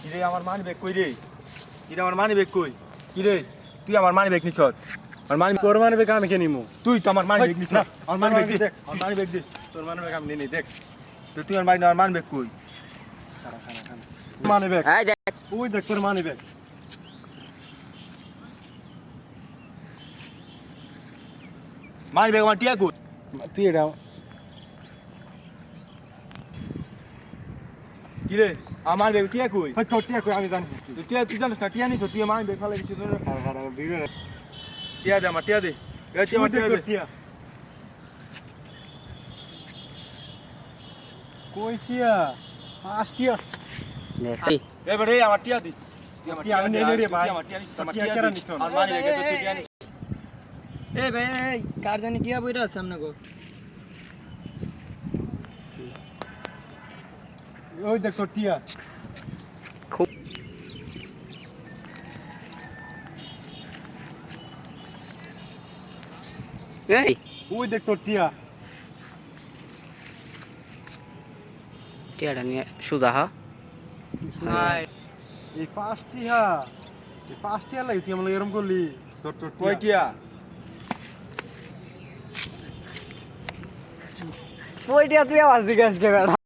কিরে আমার money bag কই রে? কিরে আমার মানি ব্যাগ কই? কিরে তুই আমার মানি ব্যাগ নিছস? আমার মানি তোর মানে বেকা আমি কে নিমু? তুই তো আমার মানি ব্যাগ নিছ না। আমার মানি ব্যাগ দে। দেখ। আমার মানি ব্যাগ দে। তোর মানে বেকা আমি নিনি দেখ। তো তুই আমার মানি ব্যাগ কই? মানে বেক। এই দেখ ওই দেখ তোর মানে বেক। মানি ব্যাগ আমার টিয়া কই? তুই এটা কিরে আমার ব্যাগ টিয়া কই? ওই তোর টিয়া কই আমি জানি। তুই জানিস না টিয়া নিছ তুই মানি ব্যাগ ফালাই দিছিস তোর। বিগড়ে। টিয়া দে আমার টিয়া দে। এই টিয়া ওই আমার দেখ টিয়া তোর দে। টিয়া। কই টিয়া? আস টিয়া। দেখছি এবারে আমার টিয়া দে। তুই আমার টিয়া আমি দে, নেই রে তুই ভাই। আমার টিয়া নিছিস, আমার টিয়া টিয়া কেরা দে। নিছ? আমার মানি ব্যাগে তো তুই টিয়া নিছিস। এ ভাই এই কার জানি টিয়া বইরা আছে আমনে গো ওই দেখ তোর টিয়া। এই ওই দেখ তোর টিয়া। টিয়াটা নিয়ে সোজা হ হাই এই ফার্স্ট টিয়া। এই ফার্স্ট টিয়া লাগি তুই আমাকে এরকম করলি। তোর কই টিয়া। টিয়া? ওই টিয়া তুই আবার জিজ্ঞাসা